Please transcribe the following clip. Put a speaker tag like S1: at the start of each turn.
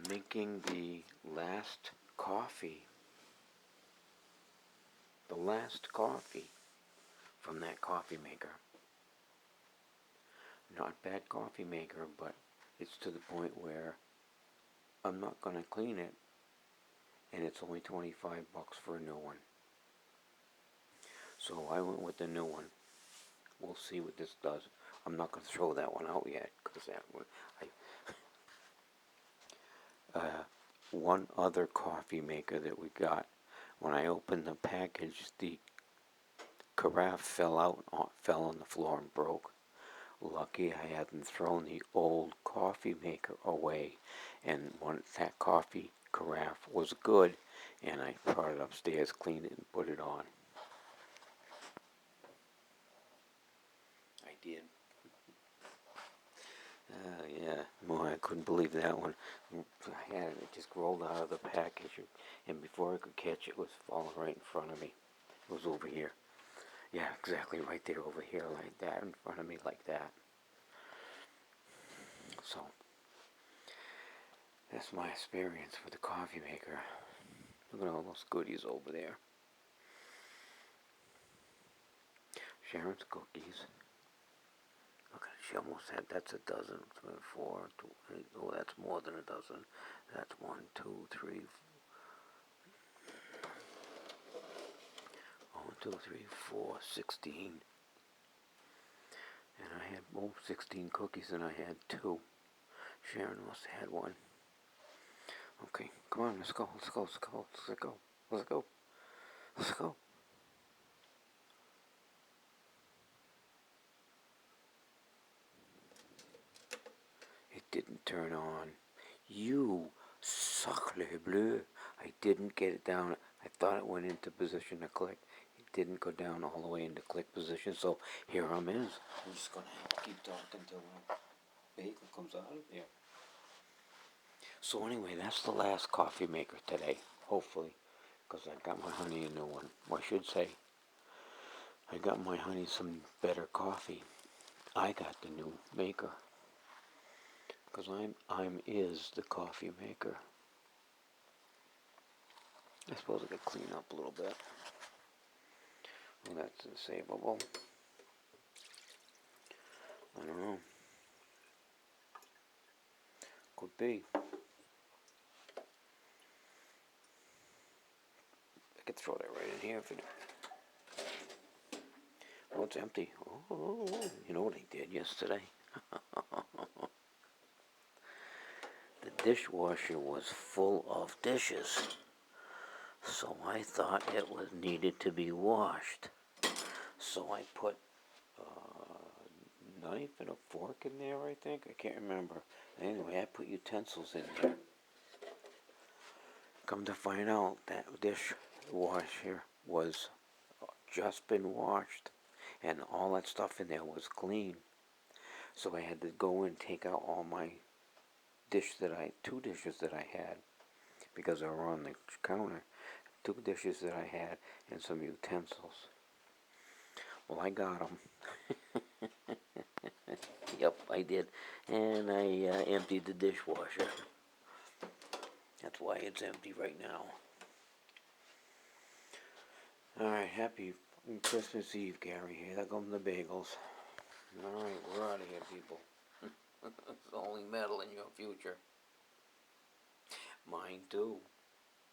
S1: making the last coffee. The last coffee from that coffee maker. Not bad coffee maker, but it's to the point where I'm not going to clean it, and it's only $25 for a new one. So I went with the new one. We'll see what this does. I'm not going to throw that one out yet, because that one, one other coffee maker that we got, when I opened the package, the carafe fell on the floor and broke. Lucky I hadn't thrown the old coffee maker away, and once that coffee carafe was good, and I brought it upstairs, cleaned it, and put it on. I did. Yeah, boy, I couldn't believe that one. I had it just rolled out of the package, and before I could catch it, it was falling right in front of me. It was over here. Yeah, exactly right there, over here, like that, in front of me, like that. So, that's my experience with the coffee maker. Look at all those goodies over there. Sharon's cookies. Look, she almost had, that's a dozen. 4, 2, 8, oh, that's more than a dozen. That's 1, 2, 3, 1, 2, 3, 4, 16. And I had 16 cookies, and I had 2. Sharon must have had 1. Okay, come on, let's go, let's go, let's go, let's go, let's go, let's go. It didn't turn on. You sacre bleu. I didn't get it down. I thought it went into position to click. It didn't go down all the way into click position, so here I'm in. I'm just going to keep talking until my bagel comes out of there. So anyway, that's the last coffee maker today, hopefully, because I got my honey a new one. Well, I should say, I got my honey some better coffee. I got the new maker, because I'm is the coffee maker. I suppose I could clean up a little bit. Well, that's unsavable. I don't know. Could be. I could throw that right in here if it... Oh, it's empty. Oh, you know what I did yesterday? The dishwasher was full of dishes. So I thought it was needed to be washed. So I put a knife and a fork in there, I think. I can't remember. Anyway, I put utensils in there. Come to find out, that dishwasher was just been washed, and all that stuff in there was clean. So I had to go and take out all my two dishes that I had, because they were on the counter. 2 dishes that I had, and some utensils. Well, I got them. Yep, I did. And I emptied the dishwasher. That's why it's empty right now. Alright, happy Christmas Eve, Gary. Here come the bagels. Alright, we're out of here, people. It's only metal in your future. Mine too.